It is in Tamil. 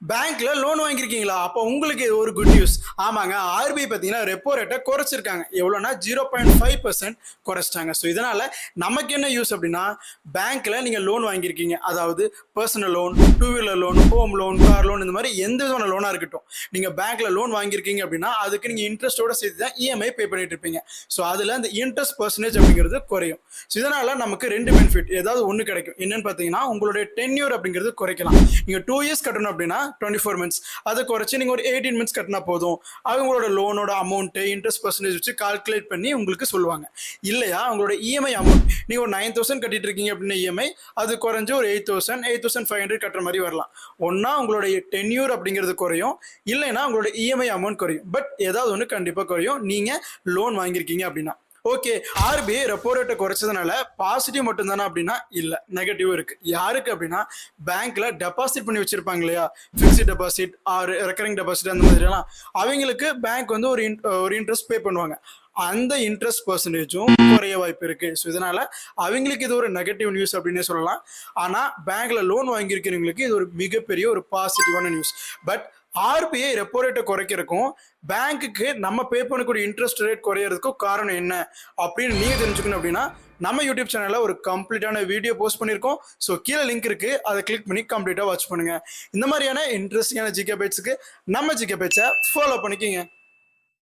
பேங்க்ல லோன் வாங்கியிருக்கீங்களா? அப்போ உங்களுக்கு இது ஒரு குட் நியூஸ். ஆமாங்க, ஆர்பிஐ பார்த்தீங்கன்னா ரெப்போ ரேட்டை குறைச்சிருக்காங்க. எவ்வளோனா 0.5% குறைச்சிட்டாங்க. ஸோ இதனால நமக்கு என்ன யூஸ் அப்படின்னா, பேங்க்ல நீங்க லோன் வாங்கியிருக்கீங்க, அதாவது personal loan, two wheeler loan, home loan, car loan, இந்த மாதிரி எந்த விதமான லோனா இருக்கட்டும், நீங்க பேங்க்ல லோன் வாங்கியிருக்கீங்க அப்படின்னா அதுக்கு நீங்க இன்ட்ரெஸ்டோட சேர்த்து தான் இஎம்ஐ பே பண்ணிட்டு இருப்பீங்க. ஸோ அதுல அந்த இன்ட்ரெஸ்ட் பர்சன்டேஜ் அப்படிங்கிறது குறையும். ஸோ இதனால நமக்கு ரெண்டு பெனிஃபிட் ஏதாவது ஒன்று கிடைக்கும். என்னன்னு பார்த்தீங்கன்னா, உங்களுடைய டென்யூர் அப்படிங்கிறது குறைக்கலாம். நீங்க 2 இயர்ஸ் கட்டணும் அப்படின்னா 24 மந்த்ஸ், அதை குறைச்சி நீங்க ஒரு 18 மந்த்ஸ் கட்டினா போதும். அவங்களோட லோனோட அமௌண்ட் இன்ட்ரெஸ்ட் பர்சன்டேஜ் வச்சு கால்குலேட் பண்ணி உங்களுக்கு சொல்லுவாங்க. இல்லையா உங்களோட இஎம்ஐ அமௌண்ட் நீங்க ஒரு 9,000 கட்டிட்டு இருக்கீங்க அப்படின்னா இஎம்ஐ அது குறைஞ்சு ஒரு 8,500 கட்டுற மாதிரி வரலாம். ஒன்னா உங்களுடைய டென்யூர் அப்படிங்கிறது குறையும், இல்லைன்னா உங்களோட இஎம்ஐ அமௌண்ட் குறையும். பட் ஏதாவது ஒன்று கண்டிப்பா குறையும் நீங்க லோன் வாங்கியிருக்கீங்க அப்படின்னா. ஓகே, ஆர்பிஐ ரெப்போ ரேட்டை குறைச்சதுனால பாசிட்டிவ் மட்டும் தானே அப்படின்னா இல்ல, நெகட்டிவ் இருக்கு. யாருக்கு அப்படின்னா, பேங்க்ல டெபாசிட் பண்ணி வச்சிருப்பாங்க இல்லையா, fixed deposit or recurring deposit அந்த மாதிரி எல்லாம், அவங்களுக்கு பேங்க் வந்து ஒரு இன்ட்ரெஸ்ட் பே பண்ணுவாங்க. அந்த இன்ட்ரெஸ்ட் பர்சன்டேஜும் குறைய வாய்ப்பு இருக்கு. ஸோ இதனால அவங்களுக்கு இது ஒரு நெகட்டிவ் நியூஸ் அப்படின்னு சொல்லலாம். ஆனா பேங்க்ல லோன் வாங்கியிருக்கிறவங்களுக்கு இது ஒரு மிகப்பெரிய ஒரு பாசிட்டிவான நியூஸ். பட் ஆர்பிஐ ரெப்போ ரேட்டை குறைக்கிறதுக்கும் பேங்க்குக்கு நம்ம பே பண்ணக்கூடிய இன்ட்ரெஸ்ட் ரேட் குறையறதுக்கும் காரணம் என்ன அப்படின்னு நீங்க தெரிஞ்சுக்கணும் அப்படின்னா, நம்ம யூடியூப் சேனல்ல ஒரு கம்ப்ளீட்டான வீடியோ போஸ்ட் பண்ணியிருக்கோம். ஸோ கீழே லிங்க் இருக்கு, அதை கிளிக் பண்ணி கம்ப்ளீட்டா வாட்ச் பண்ணுங்க. இந்த மாதிரியான இன்ட்ரெஸ்டிங்கான ஜிகே பேட்ஸ்க்கு நம்ம ஜிகே பேட்சை ஃபாலோ பண்ணிக்கோங்க.